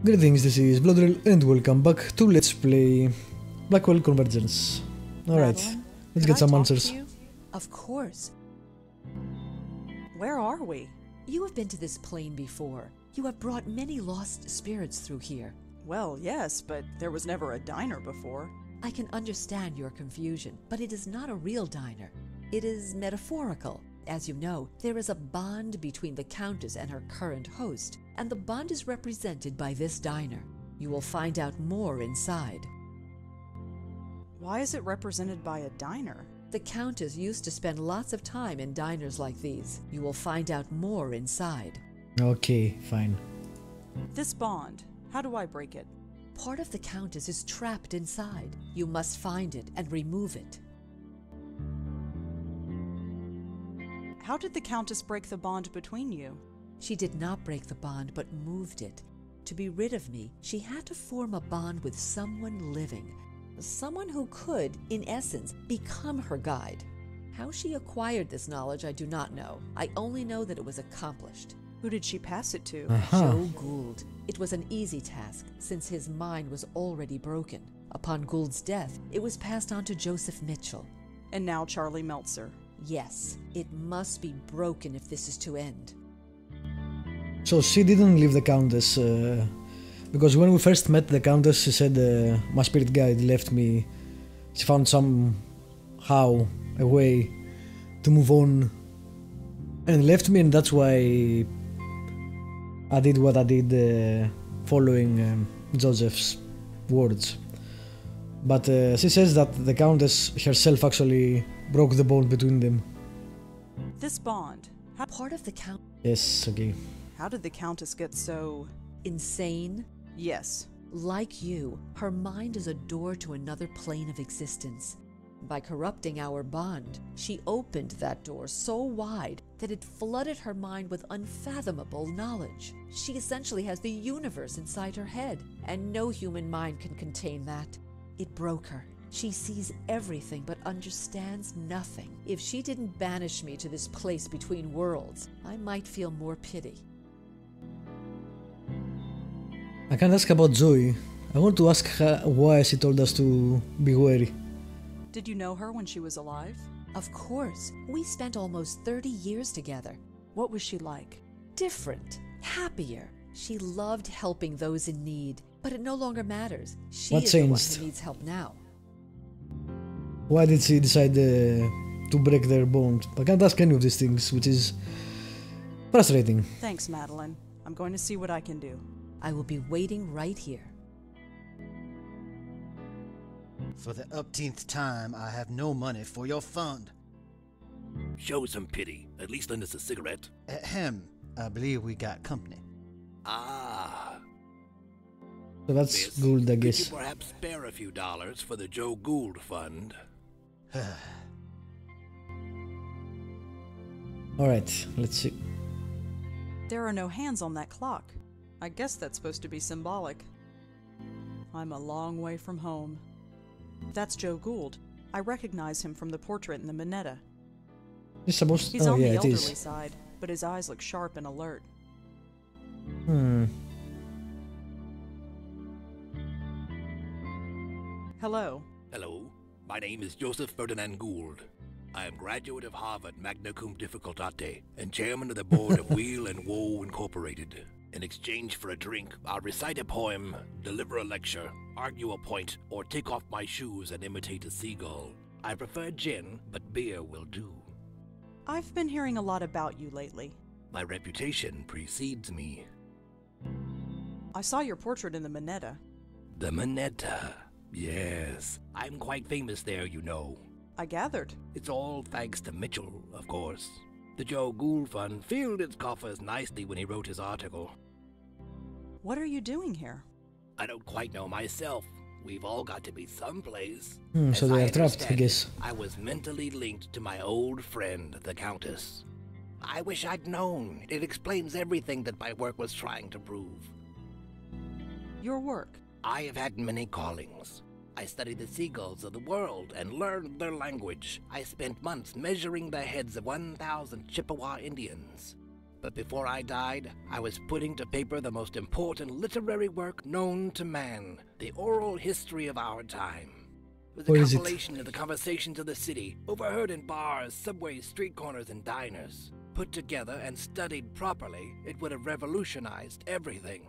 Greetings, this is Vlodril and welcome back to Let's Play Blackwell Convergence. Alright, let's get some answers. Of course. Where are we? You have been to this plane before. You have brought many lost spirits through here. Well, yes, but there was never a diner before. I can understand your confusion, but it is not a real diner. It is metaphorical. As you know, there is a bond between the Countess and her current host, and the bond is represented by this diner. You will find out more inside. Why is it represented by a diner? The Countess used to spend lots of time in diners like these. You will find out more inside. Okay, fine. This bond, how do I break it? Part of the Countess is trapped inside. You must find it and remove it. How did the Countess break the bond between you? She did not break the bond, but moved it. To be rid of me, she had to form a bond with someone living. Someone who could, in essence, become her guide. How she acquired this knowledge, I do not know. I only know that it was accomplished. Who did she pass it to? Joe Gould. It was an easy task, since his mind was already broken. Upon Gould's death, it was passed on to Joseph Mitchell. And now Charlie Meltzer. Yes, it must be broken if this is to end. So she didn't leave the Countess, because when we first met the Countess, she said my spirit guide left me. She found somehow a way to move on and left me, and that's why I did what I did following Joseph's words. But she says that the Countess herself actually broke the bond between them. This bond, Part of the Count... Yes, okay. How did the Countess get so... insane? Yes. Like you, her mind is a door to another plane of existence. By corrupting our bond, she opened that door so wide that it flooded her mind with unfathomable knowledge. She essentially has the universe inside her head, and no human mind can contain that. It broke her. She sees everything but understands nothing. If she didn't banish me to this place between worlds, I might feel more pity. I can't ask about Joey. I want to ask her why she told us to be wary. Did you know her when she was alive? Of course. We spent almost 30 years together. What was she like? Different. Happier. She loved helping those in need. But it no longer matters. She What is the one changed? who needs help now. Why did she decide to break their bond? I can't ask any of these things, which is frustrating. Thanks, Madeline. I'm going to see what I can do. I will be waiting right here. For the upteenth time, I have no money for your fund. Show some pity. At least lend us a cigarette. Ahem. I believe we got company. Ah. So that's Miss, Gould, I could guess. you perhaps spare a few dollars for the Joe Gould Fund? Alright, let's see. There are no hands on that clock. I guess that's supposed to be symbolic. I'm a long way from home. That's Joe Gould. I recognize him from the portrait in the Minetta. It's supposed He's oh on yeah, the it elderly is. side, but his eyes look sharp and alert. Hello. Hello. My name is Joseph Ferdinand Gould. I am graduate of Harvard magna cum difficultate and chairman of the board of Wheel and Woe Incorporated. In exchange for a drink, I'll recite a poem, deliver a lecture, argue a point, or take off my shoes and imitate a seagull. I prefer gin, but beer will do. I've been hearing a lot about you lately. My reputation precedes me. I saw your portrait in the Minetta. The Minetta. Yes, I'm quite famous there, you know. I gathered. It's all thanks to Mitchell, of course. The Joe Gould Fund filled its coffers nicely when he wrote his article. What are you doing here? I don't quite know myself. We've all got to be someplace. So As they I are trapped, I understand guess. it, I was mentally linked to my old friend, the Countess. I wish I'd known. It explains everything that my work was trying to prove. Your work. I have had many callings. I studied the seagulls of the world and learned their language. I spent months measuring the heads of 1,000 Chippewa Indians. But before I died, I was putting to paper the most important literary work known to man, the oral history of our time. It was a What is it? compilation of the conversations of the city, overheard in bars, subways, street corners, and diners. Put together and studied properly, it would have revolutionized everything.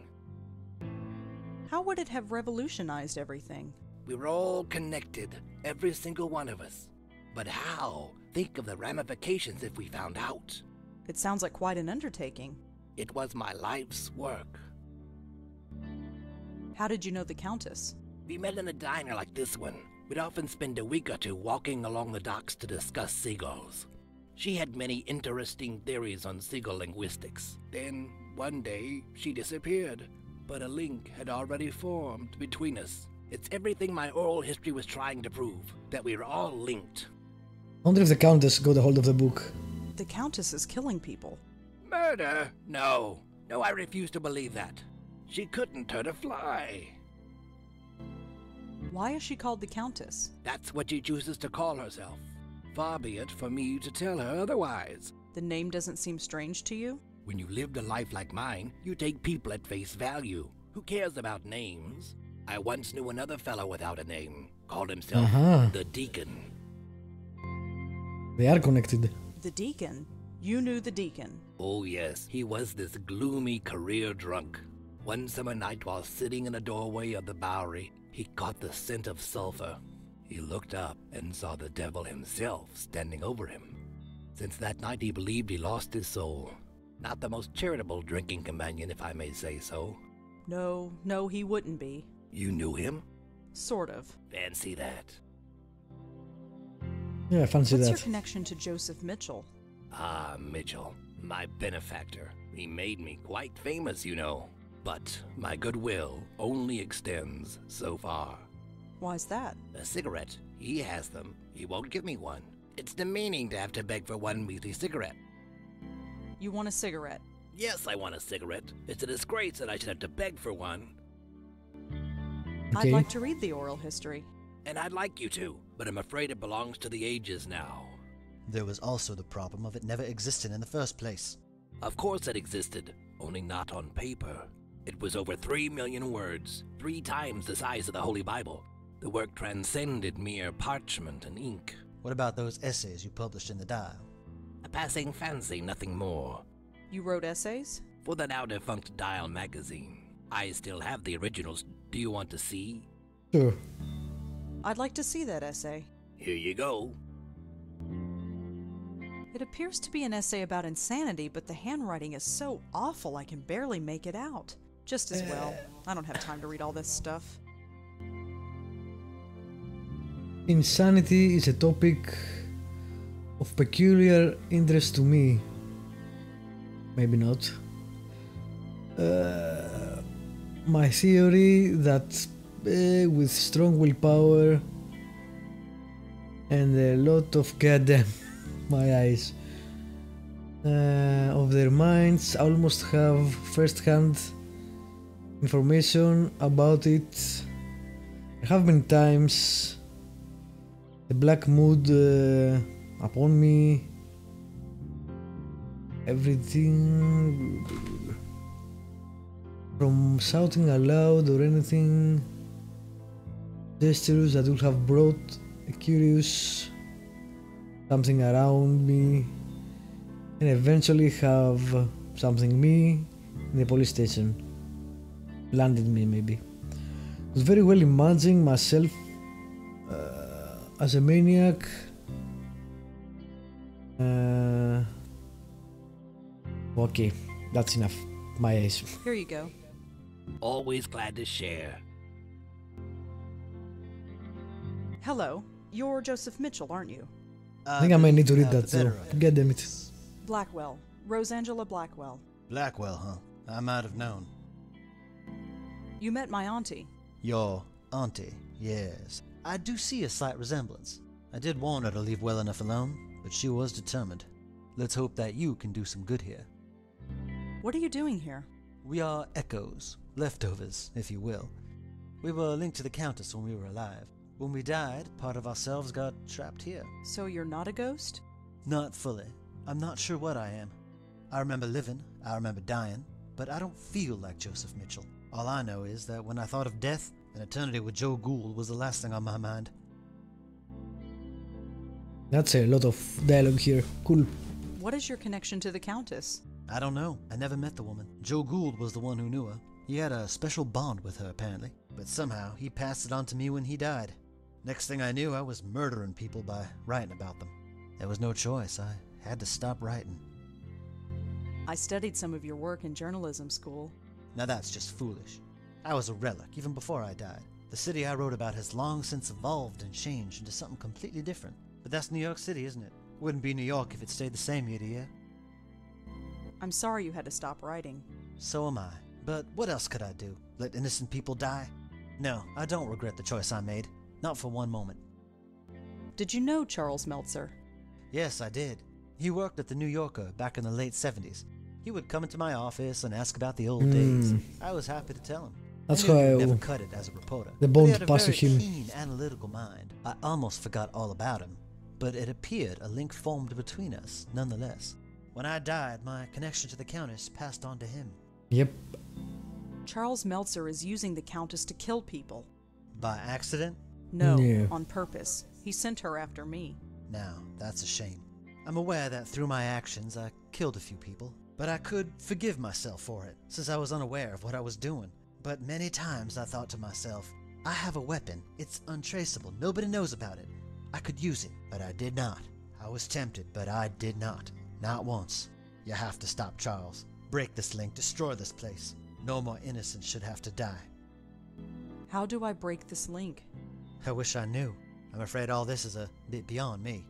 How would it have revolutionized everything? We were all connected, every single one of us. But how? Think of the ramifications if we found out. It sounds like quite an undertaking. It was my life's work. How did you know the Countess? We met in a diner like this one. We'd often spend a week or two walking along the docks to discuss seagulls. She had many interesting theories on seagull linguistics. Then, one day, she disappeared. But a link had already formed between us. It's everything my oral history was trying to prove, that we were all linked. I wonder if the Countess got a hold of the book. The Countess is killing people. Murder? No. No, I refuse to believe that. She couldn't hurt a fly. Why is she called the Countess? That's what she chooses to call herself. Far be it for me to tell her otherwise. The name doesn't seem strange to you? When you lived a life like mine, you take people at face value. Who cares about names? I once knew another fellow without a name. Called himself the Deacon. They are connected. The Deacon? You knew the Deacon? Oh yes, he was this gloomy career drunk. One summer night while sitting in a doorway of the Bowery, he caught the scent of sulfur. He looked up and saw the devil himself standing over him. Since that night he believed he lost his soul. Not the most charitable drinking companion, if I may say so. No, he wouldn't be. You knew him? Sort of. Fancy that. Yeah, I fancy What's that. your connection to Joseph Mitchell? Ah, Mitchell, my benefactor. He made me quite famous, you know. But my goodwill only extends so far. Why's that? A cigarette, he has them. He won't give me one. It's demeaning to have to beg for one measly cigarette. You want a cigarette? Yes, I want a cigarette. It's a disgrace that I should have to beg for one. Okay. I'd like to read the oral history. And I'd like you to, but I'm afraid it belongs to the ages now. There was also the problem of it never existing in the first place. Of course it existed, only not on paper. It was over 3 million words, 3 times the size of the Holy Bible. The work transcended mere parchment and ink. What about those essays you published in the Dial? A passing fancy, nothing more. You wrote essays? For the now-defunct Dial magazine. I still have the originals. Do you want to see? Sure. I'd like to see that essay. Here you go. It appears to be an essay about insanity, but the handwriting is so awful I can barely make it out. Just as well. I don't have time to read all this stuff. Insanity is a topic of peculiar interest to me. Maybe not. My theory that with strong willpower and a lot of goddamn my eyes of their minds, I almost have first-hand information about it. There have been times the black mood upon me, everything from shouting aloud or anything, gestures that would have brought a curious something around me, and eventually have something me in the police station. Landed me maybe. I was very well imagining myself as a maniac. Okay, that's enough. My eyes. Here you go. Always glad to share. Hello. You're Joseph Mitchell, aren't you? I think I might need to read that, so god damn it. Blackwell. Rosangela Blackwell. Blackwell, huh? I might have known. You met my auntie. Your auntie, yes. I do see a slight resemblance. I did warn her to leave well enough alone, but she was determined. Let's hope that you can do some good here. What are you doing here? We are echoes, leftovers, if you will. We were linked to the Countess when we were alive. When we died, part of ourselves got trapped here. So you're not a ghost? Not fully. I'm not sure what I am. I remember living, I remember dying, but I don't feel like Joseph Mitchell. All I know is that when I thought of death, an eternity with Joe Gould was the last thing on my mind. That's a lot of dialogue here. Cool. What is your connection to the Countess? I don't know. I never met the woman. Joe Gould was the one who knew her. He had a special bond with her, apparently. But somehow, he passed it on to me when he died. Next thing I knew, I was murdering people by writing about them. There was no choice. I had to stop writing. I studied some of your work in journalism school. Now that's just foolish. I was a relic, even before I died. The city I wrote about has long since evolved and changed into something completely different. But that's New York City, isn't it? Wouldn't be New York if it stayed the same year to year. I'm sorry you had to stop writing. So am I. But what else could I do? Let innocent people die? No, I don't regret the choice I made. Not for one moment. Did you know Charles Meltzer? Yes, I did. He worked at the New Yorker back in the late 70s. He would come into my office and ask about the old days. I was happy to tell him. That's I knew how he'd never cut it as a reporter. the But he bond had a passed to very him. keen, analytical mind. I almost forgot all about him, but it appeared a link formed between us, nonetheless. When I died, my connection to the Countess passed on to him. Yep. Charles Meltzer is using the Countess to kill people. By accident? No, Yeah. on purpose. He sent her after me. Now, that's a shame. I'm aware that through my actions I killed a few people, but I could forgive myself for it, since I was unaware of what I was doing. But many times I thought to myself, I have a weapon, it's untraceable, nobody knows about it. I could use it, but I did not. I was tempted, but I did not. Not once. You have to stop Charles. Break this link, destroy this place. No more innocents should have to die. How do I break this link? I wish I knew. I'm afraid all this is a bit beyond me.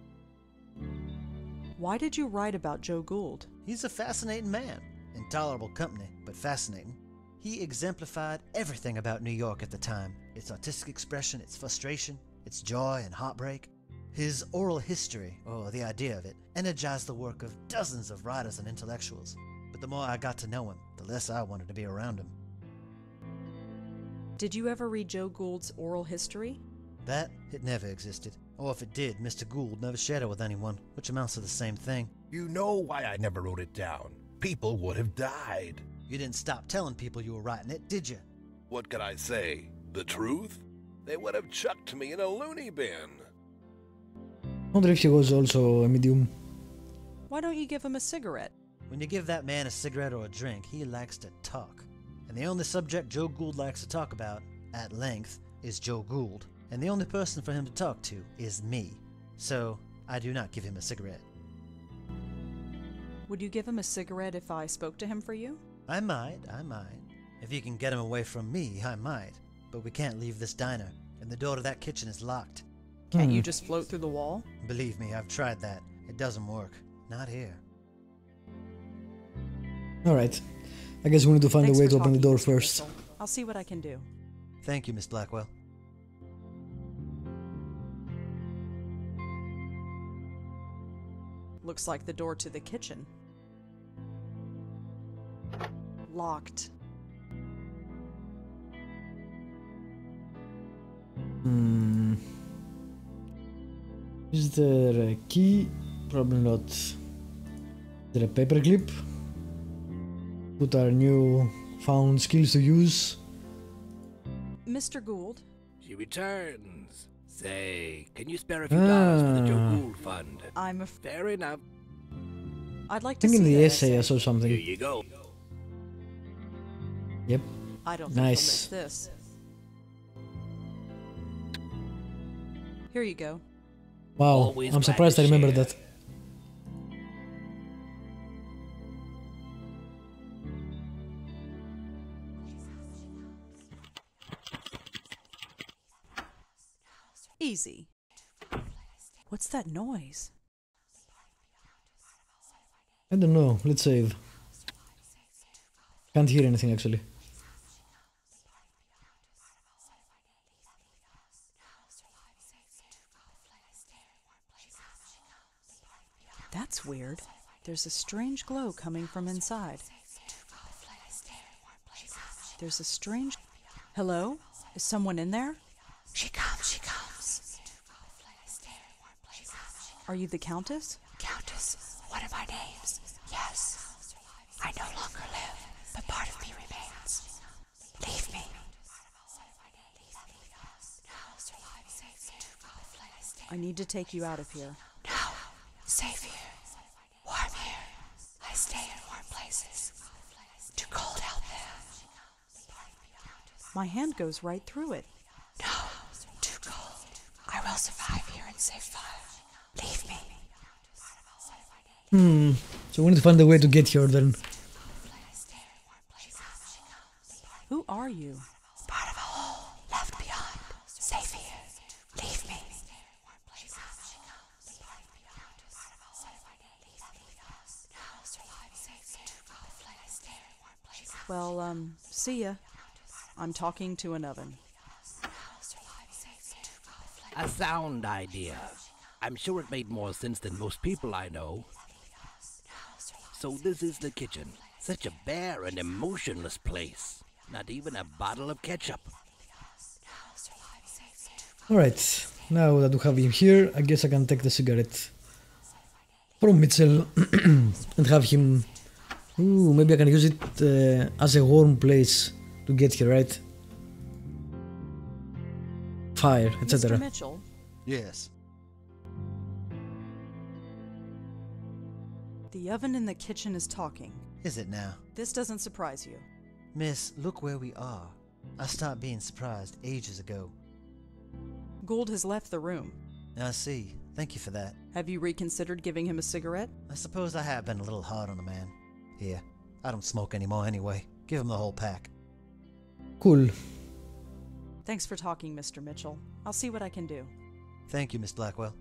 Why did you write about Joe Gould? He's a fascinating man. Intolerable company, but fascinating. He exemplified everything about New York at the time. Its artistic expression, its frustration, its joy and heartbreak. His oral history, or the idea of it, energized the work of dozens of writers and intellectuals. But the more I got to know him, the less I wanted to be around him. Did you ever read Joe Gould's oral history? That, it never existed. Or if it did, Mr. Gould never shared it with anyone, which amounts to the same thing. You know why I never wrote it down. People would have died. You didn't stop telling people you were writing it, did you? What could I say? The truth? They would have chucked me in a loony bin. I wonder if he was also a medium. Why don't you give him a cigarette? When you give that man a cigarette or a drink, he likes to talk. And the only subject Joe Gould likes to talk about, at length, is Joe Gould. And the only person for him to talk to is me. So, I do not give him a cigarette. Would you give him a cigarette if I spoke to him for you? I might. If you can get him away from me, I might. But we can't leave this diner, and the door to that kitchen is locked. Can't you just float through the wall? Believe me, I've tried that. It doesn't work. Not here. Alright. I guess we need to find Thanks a way for to open the talking, door Mr. first. Mitchell. I'll see what I can do. Thank you, Miss Blackwell. Looks like the door to the kitchen. Locked. Is there a key? Probably not. Is there a paperclip? Put our new found skills to use. Mr. Gould, She returns. Say, can you spare a few dollars for the Joe Gould Fund? I'm Fair enough. I'd like I to think see in the that essay I saw Here something. you go. Yep. I don't Nice. think you'll miss this. Here you go. Wow, Always I'm glad surprised to I remember share. that. Easy. What's that noise? I don't know, let's save. Can't hear anything actually. That's weird. There's a strange glow coming from inside. There's a strange... Hello? Is someone in there? She comes. Are you the Countess? Countess, one of my names. Yes. I need to take you out of here. No. Safe here. Warm here. I stay in warm places. Too cold out there. My hand goes right through it. No. Too cold. I will survive here and save fire. Leave me. So we need to find a way to get here then. Who are you? Part of a whole left behind. Safe here. Leave me. Well, see ya. I'm talking to an oven. A sound idea. I'm sure it made more sense than most people I know. So this is the kitchen. Such a bare and emotionless place. Not even a bottle of ketchup. Alright, now that we have him here, I guess I can take the cigarette from Mitchell and have him... Ooh, maybe I can use it as a warm place to get here, right? Fire, Mr. etc. Mitchell, Yes. the oven in the kitchen is talking. Is it now? This doesn't surprise you. Miss, look where we are. I stopped being surprised ages ago. Gould has left the room. I see. Thank you for that. Have you reconsidered giving him a cigarette? I suppose I have been a little hard on the man. Here, I don't smoke anymore anyway. Give him the whole pack. Cool. Thanks for talking, Mr. Mitchell. I'll see what I can do. Thank you, Miss Blackwell.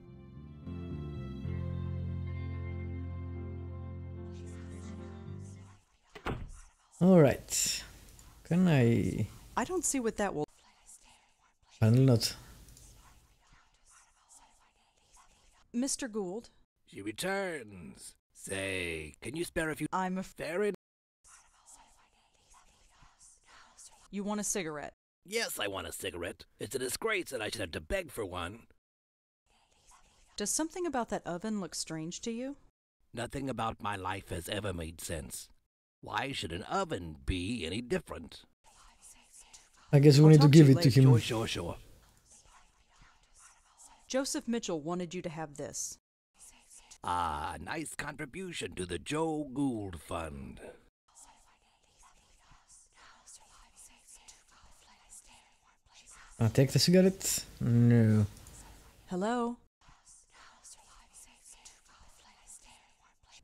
Alright. Can I... I don't see what that will... Apparently not. Mr. Gould, She returns. Say, can you spare a few... I'm Fair enough. You want a cigarette? Yes, I want a cigarette. It's a disgrace that I should have to beg for one. Does something about that oven look strange to you? Nothing about my life has ever made sense. Why should an oven be any different? I guess we I'll need to talk to give you it to later. him. Sure. Joseph Mitchell wanted you to have this. Ah, nice contribution to the Joe Gould Fund. I'll take the cigarette? No. Hello?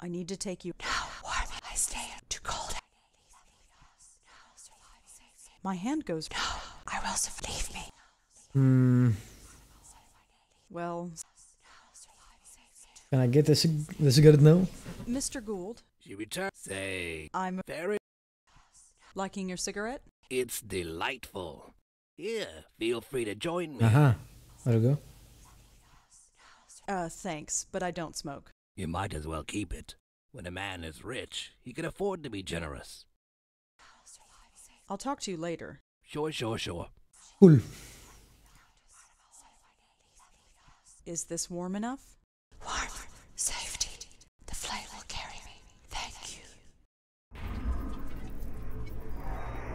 I need to take you... No, warm. I stay too cold. My hand goes... No, I will leave me. Well, Can I get the cigarette now? Mr. Gould, She returns. Say, I'm very. liking your cigarette? It's delightful. Here, feel free to join me. Aha. There we go. Thanks, but I don't smoke. You might as well keep it. When a man is rich, he can afford to be generous. I'll talk to you later. Sure. Cool. Is this warm enough? Warm. Safety. The flame will carry me. Thank you.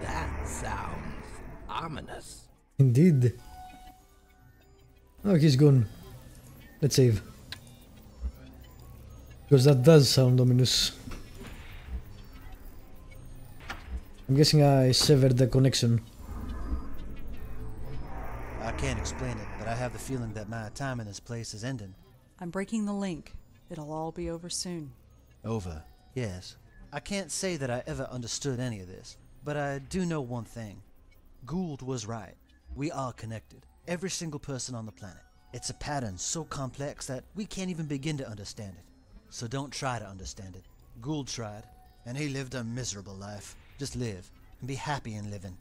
That sounds ominous. Indeed. Oh, he's gone. Let's save. Because that does sound ominous. I'm guessing I severed the connection. I can't explain it, but I have the feeling that my time in this place is ending. I'm breaking the link. It'll all be over soon. Over. Yes. I can't say that I ever understood any of this, but I do know one thing. Gould was right. We are connected. Every single person on the planet. It's a pattern so complex that we can't even begin to understand it. So don't try to understand it. Gould tried, and he lived a miserable life. Just live, and be happy in living.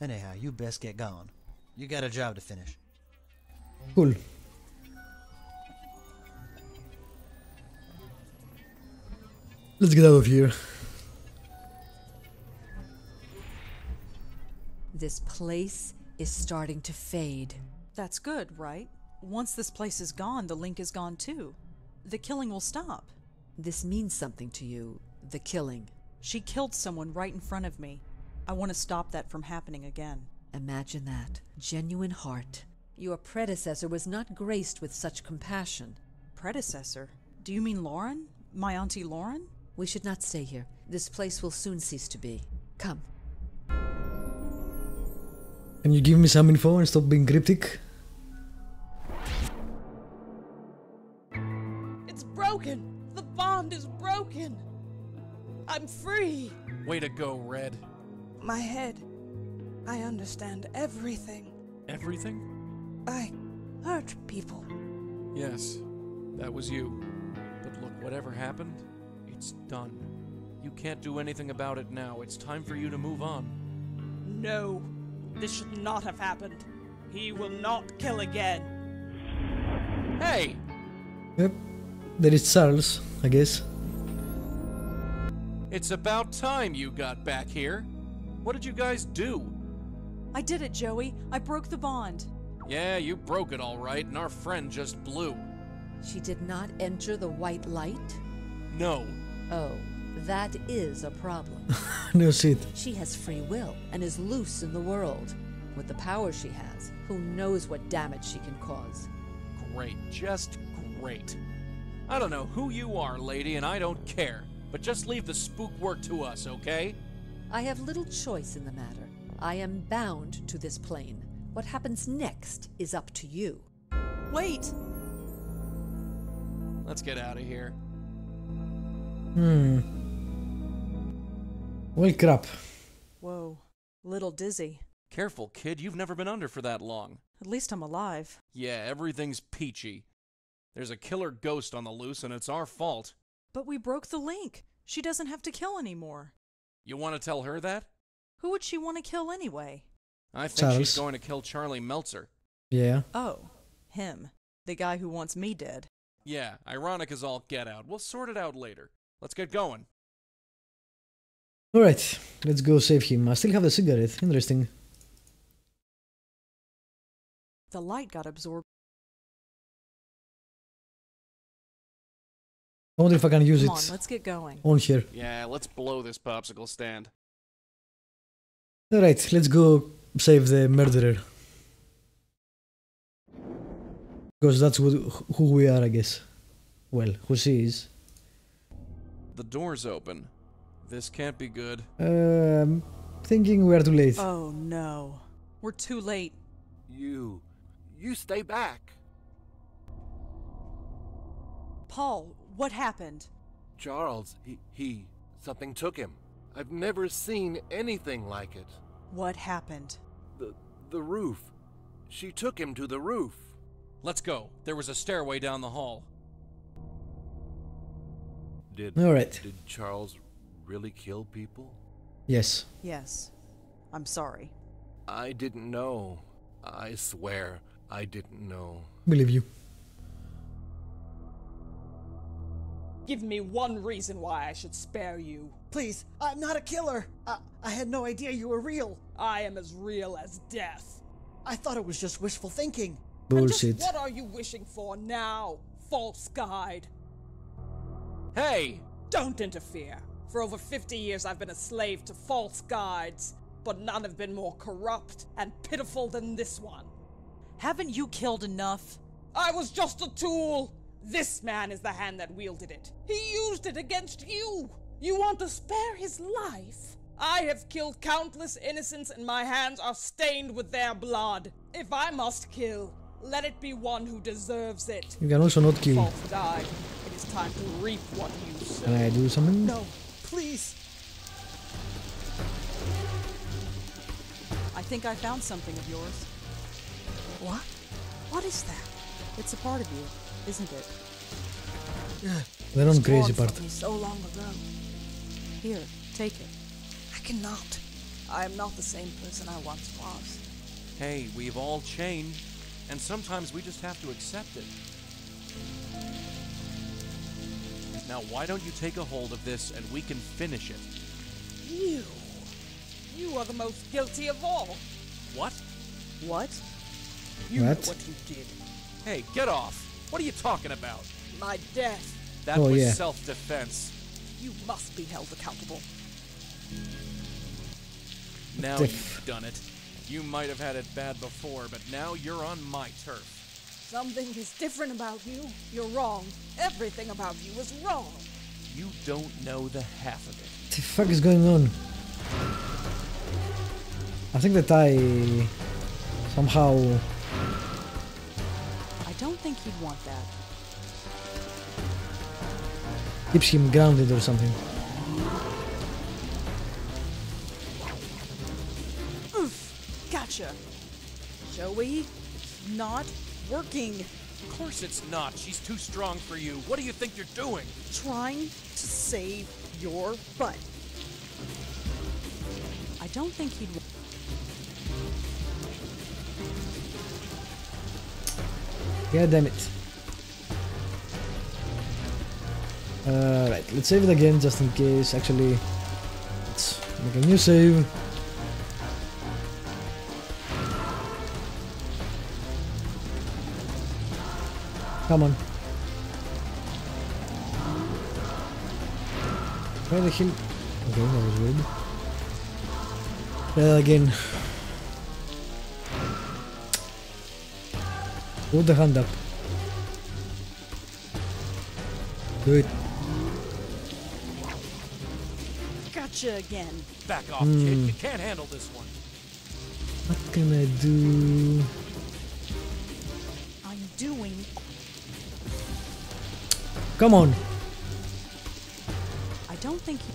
Anyhow, you best get gone. You got a job to finish. Cool. Let's get out of here. This place is starting to fade. That's good, right? Once this place is gone, the link is gone too. The killing will stop. This means something to you, the killing. She killed someone right in front of me. I want to stop that from happening again. Imagine that. Genuine heart. Your predecessor was not graced with such compassion. Predecessor? Do you mean Lauren? My Auntie Lauren? We should not stay here. This place will soon cease to be. Come. Can you give me some info and stop being cryptic? It's broken! The bond is broken! I'm free! Way to go, Red. My head. I understand everything. Everything? I hurt people. Yes, that was you. But look, whatever happened, it's done. You can't do anything about it now. It's time for you to move on. No, this should not have happened. He will not kill again. Hey! Yep. There is Charles, I guess. It's about time you got back here. What did you guys do? I did it, Joey. I broke the bond. Yeah, you broke it all right, and our friend just blew. She did not enter the white light? No. Oh, that is a problem. No shit. She has free will and is loose in the world. With the power she has, who knows what damage she can cause. Great, just great. I don't know who you are, lady, and I don't care. But just leave the spook work to us, okay? I have little choice in the matter. I am bound to this plane. What happens next is up to you. Wait! Let's get out of here. Well, crap. Whoa. Little dizzy. Careful, kid. You've never been under for that long. At least I'm alive. Yeah, everything's peachy. There's a killer ghost on the loose, and it's our fault. But we broke the link. She doesn't have to kill anymore. You want to tell her that? Who would she want to kill anyway? I think Charles. she's going to kill Charlie Meltzer. Yeah. Oh, him. The guy who wants me dead. Yeah, ironic as all get out. We'll sort it out later. Let's get going. Alright, let's go save him. I still have the cigarette. Interesting. The light got absorbed. I wonder if I can use Come it on, let's get going. on here. Yeah, let's blow this popsicle stand. Alright, let's go save the murderer. Because that's who we are, I guess. Well, who she is. The door's open. This can't be good. Thinking we are too late. Oh no. We're too late. You stay back. Paul, what happened? Charles, something took him. I've never seen anything like it. What happened? The roof. She took him to the roof. Let's go. There was a stairway down the hall. Alright. Did Charles really kill people? Yes. Yes. I'm sorry. I didn't know. I swear I didn't know. Believe you. Give me one reason why I should spare you. Please, I'm not a killer. I had no idea you were real. I am as real as death. I thought it was just wishful thinking. Bullshit. And just what are you wishing for now, false guide? Hey! Don't interfere. For over 50 years I've been a slave to false guides, but none have been more corrupt and pitiful than this one. Haven't you killed enough? I was just a tool. This man is the hand that wielded it. He used it against you. You want to spare his life? I have killed countless innocents and my hands are stained with their blood. If I must kill, let it be one who deserves it. You can also not kill. False guide, it is time to reap what you sow. Can I do something? No, please. I think I found something of yours. What? What is that? It's a part of you, isn't it? They're on Torn crazy from part. me so long ago. Here, take it. I cannot. I am not the same person I once was. Hey, we've all changed, and sometimes we just have to accept it. Now, why don't you take a hold of this and we can finish it? You are the most guilty of all. What? What? You know What? what you did. Hey, get off! What are you talking about? My death. That Oh, was yeah. self-defense. You must be held accountable. Now Diff. you've done it. You might have had it bad before, but now you're on my turf. Something is different about you. You're wrong. Everything about you is wrong. You don't know the half of it. What the fuck is going on? I think that I somehow... I don't think he'd want that. keeps him grounded or something. Oof! Gotcha! Joey, not working. Of course it's not. She's too strong for you. What do you think you're doing? Trying to save your butt. I don't think he'd... God damn it. Right, let's save it again just in case. Actually, let's make a new save. Come on. Where the hell? Okay, that was weird. Again. Put the hand up. Do it. Gotcha again. Back off, kid. You can't handle this one. What can I do? I'm doing... Come on. I don't think he...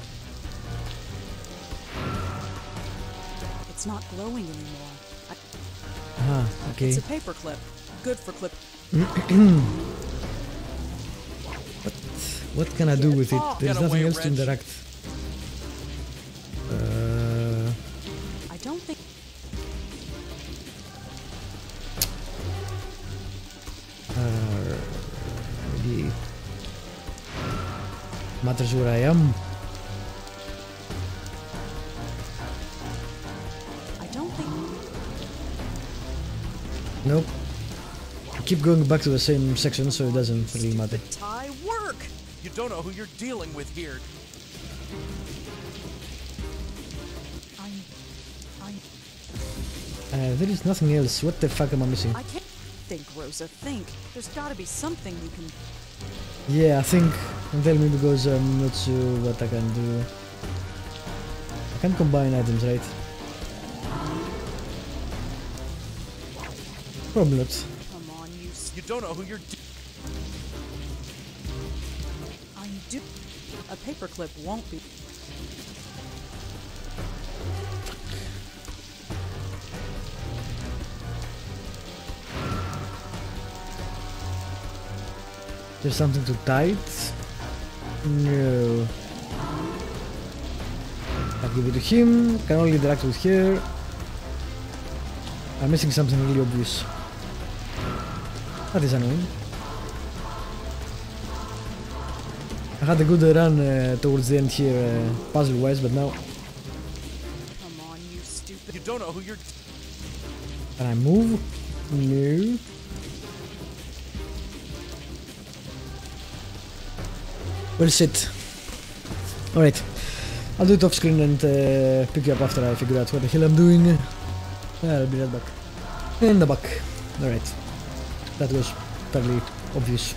It's not glowing anymore. Ah, okay. It's a paper clip. Good for clip. What can I do with it? There's Get nothing away, else to Reg. interact. I don't think... Maybe matters where I am. I don't think... Nope. I keep going back to the same section, so it doesn't really matter. Tie work! You don't know who you're dealing with here. There is nothing else. What the fuck am I missing? I can't think, Rosa. Think. There's gotta be something you can... Yeah, I think. And tell me because I'm not sure what I can do. I can combine items, right? Probably not. Come on, you... You don't know who you're... I'm do... A paperclip won't be... There's something too tight? No. I'll give it to him. Can only interact with her. I'm missing something really obvious. That is annoying. I had a good run towards the end here, puzzle-wise, but now... Come on, you stupid... You don't know who you're... Can I move? No. Well, sit. Alright. I'll do it off screen and pick you up after I figure out what the hell I'm doing. I'll be right back. In the back. Alright. That was fairly obvious.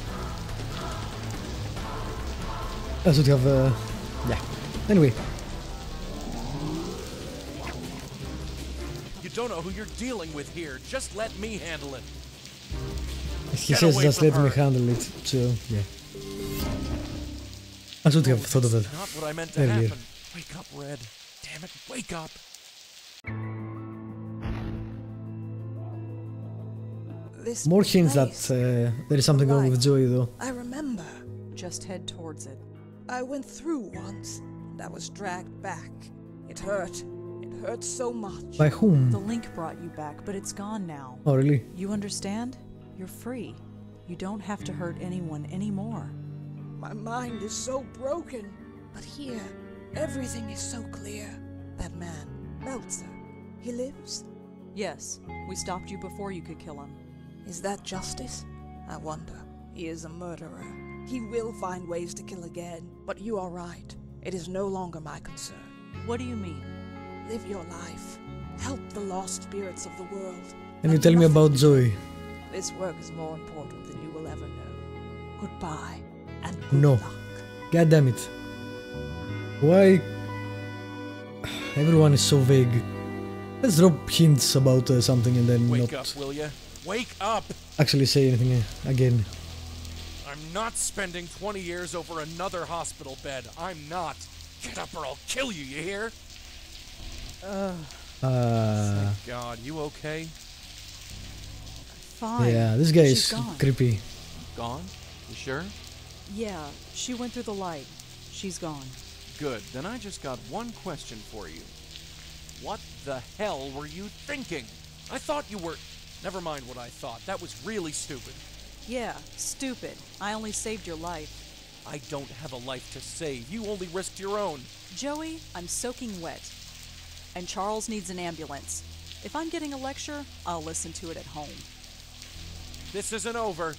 I should have... yeah. Anyway. You don't know who you're dealing with here. Just let me handle it. He Get says away just from let me her. handle it, so yeah. I should have thought of that Not what I meant to earlier. happen. Wake up, Red. Damn it, wake up. This More hints that place, there is something wrong with Joey though. I remember. Just head towards it. I went through once, and I was dragged back. It hurt. It hurt so much. By whom? The link brought you back, but it's gone now. Oh really? You understand? You're free. You don't have to hurt anyone anymore. My mind is so broken. But here, everything is so clear. That man, Meltzer, he lives? Yes, we stopped you before you could kill him. Is that justice? I wonder. He is a murderer. He will find ways to kill again. But you are right. It is no longer my concern. What do you mean? Live your life. help the lost spirits of the world. And you tell me about Joey. This work is more important than you will ever know. Goodbye and good No. luck. God damn it. Why? Everyone is so vague. Let's drop hints about something and then Wake not up, will ya? Wake up! actually say anything again. I'm not spending 20 years over another hospital bed. I'm not. Get up or I'll kill you, you hear? Thank God, you okay? Fine. Yeah, this guy She's is gone. creepy. Gone? You sure? Yeah, she went through the light. She's gone. Good, then I just got one question for you. What the hell were you thinking? I thought you were... Never mind what I thought. That was really stupid. Yeah, stupid. I only saved your life. I don't have a life to save. You only risked your own. Joey, I'm soaking wet. And Charles needs an ambulance. If I'm getting a lecture, I'll listen to it at home. This isn't over.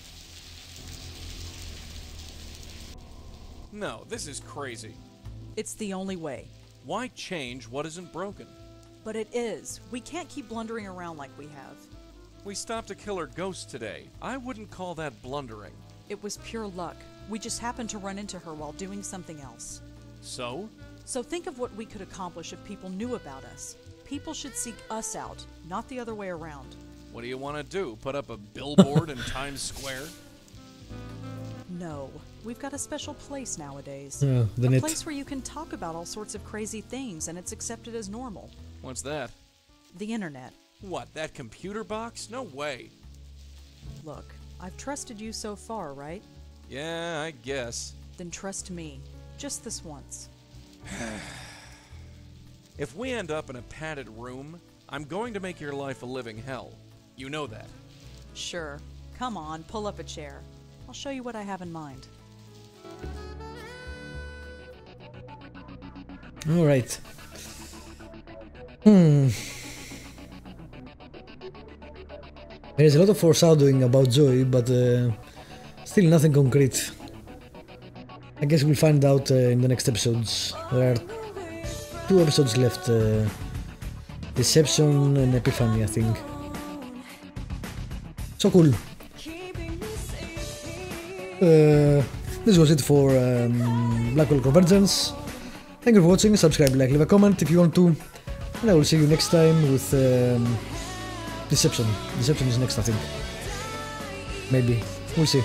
No, this is crazy. It's the only way. Why change what isn't broken? But it is. We can't keep blundering around like we have. We stopped a killer ghost today. I wouldn't call that blundering. It was pure luck. We just happened to run into her while doing something else. So? So think of what we could accomplish if people knew about us. People should seek us out, not the other way around. What do you want to do? Put up a billboard in Times Square? No. We've got a special place nowadays. The a net. place where you can talk about all sorts of crazy things and it's accepted as normal. What's that? The internet. What, that computer box? No way. Look, I've trusted you so far, right? Yeah, I guess. Then trust me. Just this once. If we end up in a padded room, I'm going to make your life a living hell. You know that. Sure. Come on, pull up a chair. I'll show you what I have in mind. Alright. There's a lot of foreshadowing about Joey, but still nothing concrete. I guess we'll find out in the next episodes. There are 2 episodes left. Deception and Epiphany, I think. So cool. This was it for Blackwell Convergence. Thank you for watching, subscribe, like, leave a comment if you want to. And I will see you next time with Deception. Deception is next, I think. Maybe. We'll see.